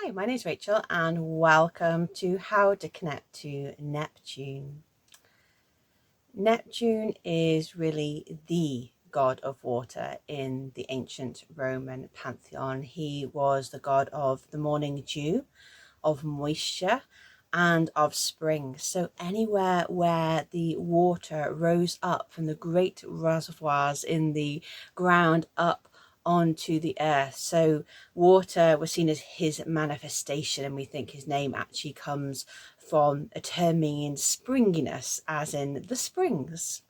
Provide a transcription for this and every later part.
Hi, my name is Rachel and welcome to How to Connect to Neptune. Neptune is really the god of water in the ancient Roman pantheon. He was the god of the morning dew, of moisture, and of spring. So anywhere where the water rose up from the great reservoirs in the ground up onto the earth. So water was seen as his manifestation, and we think his name actually comes from a term meaning springiness, as in the springs.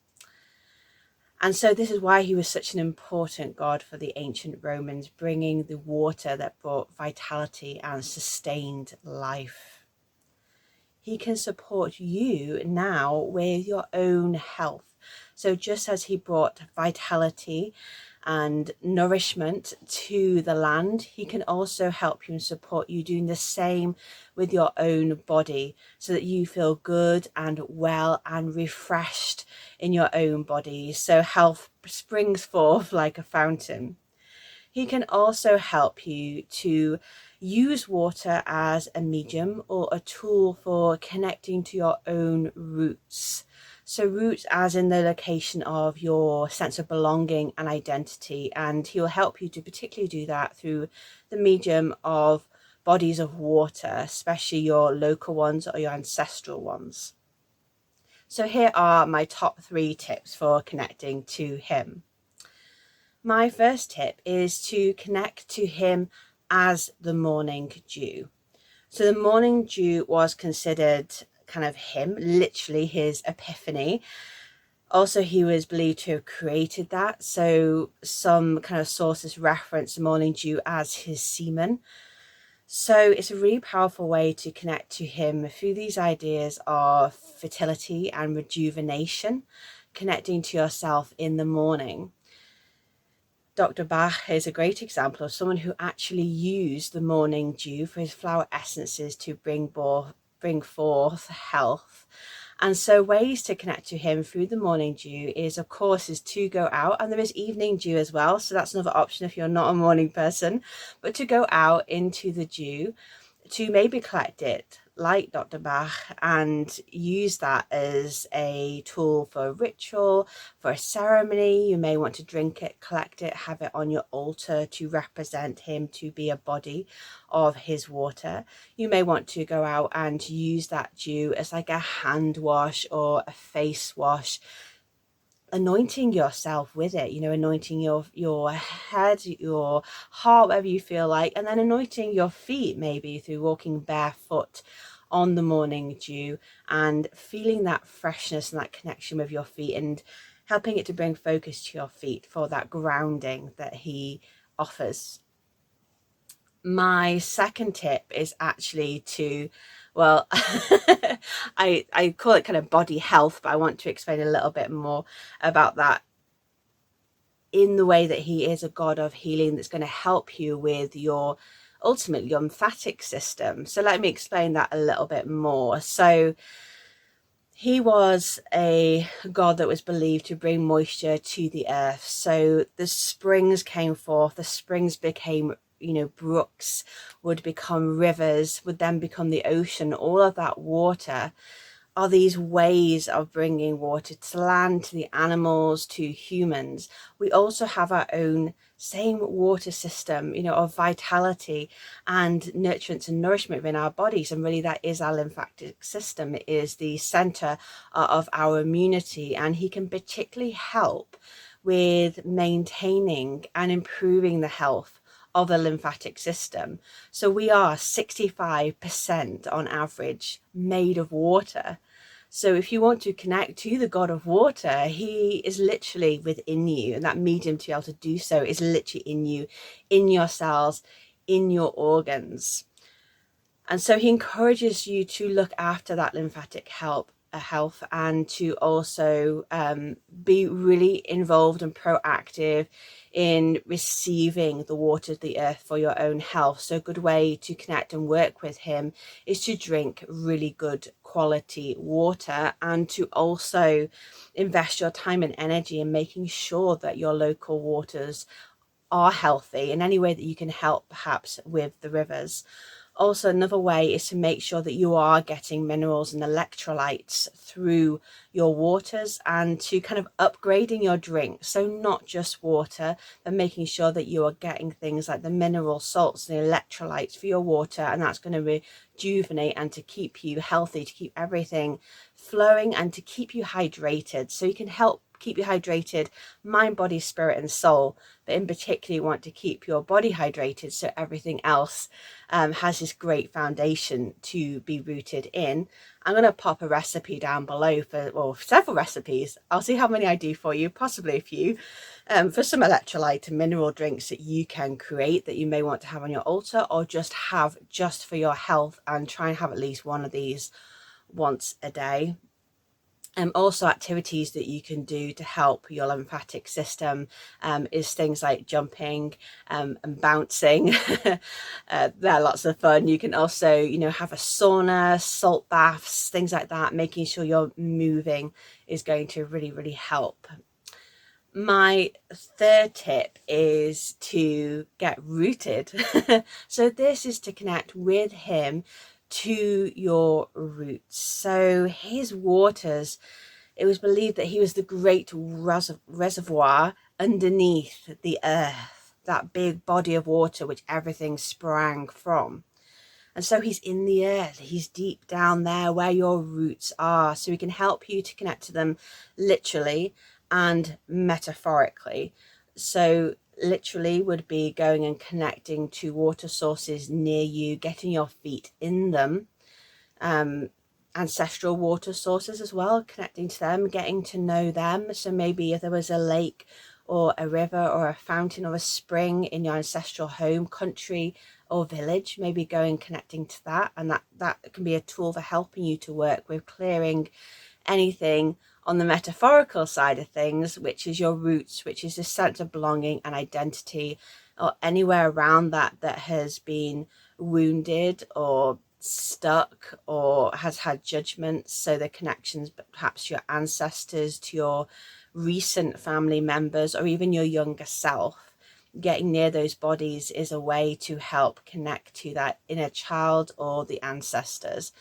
And so this is why he was such an important god for the ancient Romans, bringing the water that brought vitality and sustained life. He can support you now with your own health. So just as he brought vitality and nourishment to the land, he can also help you and support you doing the same with your own body, so that you feel good and well and refreshed in your own body. So health springs forth like a fountain. He can also help you to use water as a medium or a tool for connecting to your own roots. So roots as in the location of your sense of belonging and identity, and he'll help you to particularly do that through the medium of bodies of water, especially your local ones or your ancestral ones. So here are my top 3 tips for connecting to him. My first tip is to connect to him as the morning dew. So the morning dew was considered kind of him, literally his epiphany. Also, he was believed to have created that. So some kind of sources reference the morning dew as his semen. So it's a really powerful way to connect to him through these ideas of fertility and rejuvenation, connecting to yourself in the morning. Dr. Bach is a great example of someone who actually used the morning dew for his flower essences to bring forth health. And so ways to connect to him through the morning dew is to go out, and there is evening dew as well. So that's another option if you're not a morning person, but to go out into the dew, to maybe collect it like Dr. Bach and use that as a tool for a ritual, for a ceremony. You may want to drink it, collect it, have it on your altar to represent him, to be a body of his water. You may want to go out and use that dew as like a hand wash or a face wash, anointing yourself with it, anointing your head, your heart, whatever you feel like, and then anointing your feet, maybe through walking barefoot on the morning dew and feeling that freshness and that connection with your feet, and helping it to bring focus to your feet for that grounding that he offers. My second tip is actually to, well, I call it kind of body health, but I want to explain a little bit more about that in the way that he is a god of healing that's going to help you with your lymphatic system. So let me explain that a little bit more. So he was a god that was believed to bring moisture to the earth. So the springs came forth, the springs became brooks, would become rivers, would then become the ocean. All of that water are these ways of bringing water to land, to the animals, to humans. We also have our own same water system, of vitality and nutrients and nourishment within our bodies. And really that is our lymphatic system. It is the center of our immunity, and he can particularly help with maintaining and improving the health of the lymphatic system. So we are 65% on average made of water. So if you want to connect to the god of water, he is literally within you, and that medium to be able to do so is literally in you, in your cells, in your organs. And so he encourages you to look after that lymphatic health, and to also be really involved and proactive in receiving the water of the earth for your own health. So a good way to connect and work with him is to drink really good quality water, and to also invest your time and energy in making sure that your local waters are healthy in any way that you can help, perhaps with the rivers. Also, another way is to make sure that you are getting minerals and electrolytes through your waters, and to kind of upgrading your drink. So not just water, but making sure that you are getting things like the mineral salts and electrolytes for your water, and that's going to rejuvenate and to keep you healthy, to keep everything flowing and to keep you hydrated. So you can help keep you hydrated, mind, body, spirit and soul, but in particular you want to keep your body hydrated so everything else has this great foundation to be rooted in. I'm going to pop a recipe down below for several recipes. I'll see how many I do for you, possibly a few, for some electrolyte and mineral drinks that you can create that you may want to have on your altar, or just have just for your health, and try and have at least one of these once a day. Also activities that you can do to help your lymphatic system is things like jumping and bouncing. They're lots of fun. You can also, you know, have a sauna, salt baths, things like that. Making sure you're moving is going to really, really help. My third tip is to get rooted. So this is to connect with him, to your roots. So his waters, it was believed that he was the great reservoir underneath the earth, that big body of water which everything sprang from. And so he's in the earth, he's deep down there where your roots are, so he can help you to connect to them literally and metaphorically. So literally would be going and connecting to water sources near you, getting your feet in them. Ancestral water sources as well, connecting to them, getting to know them. So maybe if there was a lake or a river or a fountain or a spring in your ancestral home, country or village, maybe going connecting to that, and that can be a tool for helping you to work with clearing anything on the metaphorical side of things, which is your roots, which is a sense of belonging and identity, or anywhere around that has been wounded or stuck or has had judgments. So the connections, perhaps to your ancestors, to your recent family members, or even your younger self. Getting near those bodies is a way to help connect to that inner child or the ancestors.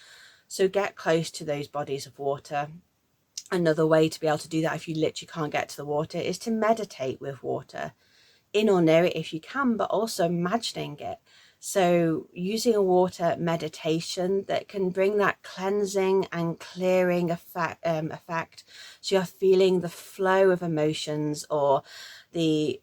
So get close to those bodies of water. Another way to be able to do that, if you literally can't get to the water, is to meditate with water, in or near it if you can, but also imagining it. So using a water meditation that can bring that cleansing and clearing effect. So you're feeling the flow of emotions, or if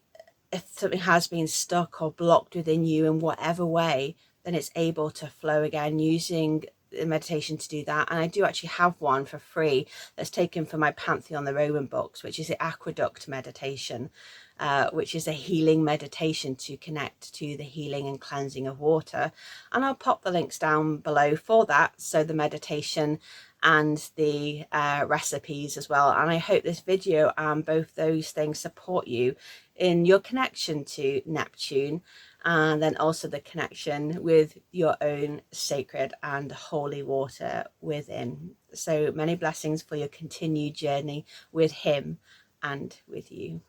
something has been stuck or blocked within you in whatever way, then it's able to flow again, using the meditation to do that. And I do actually have one for free that's taken from my Pantheon the Roman books, which is the aqueduct meditation, which is a healing meditation to connect to the healing and cleansing of water. And I'll pop the links down below for that, so the meditation and the recipes as well. And I hope this video and both those things support you in your connection to Neptune, and then also the connection with your own sacred and holy water within. So many blessings for your continued journey with him and with you.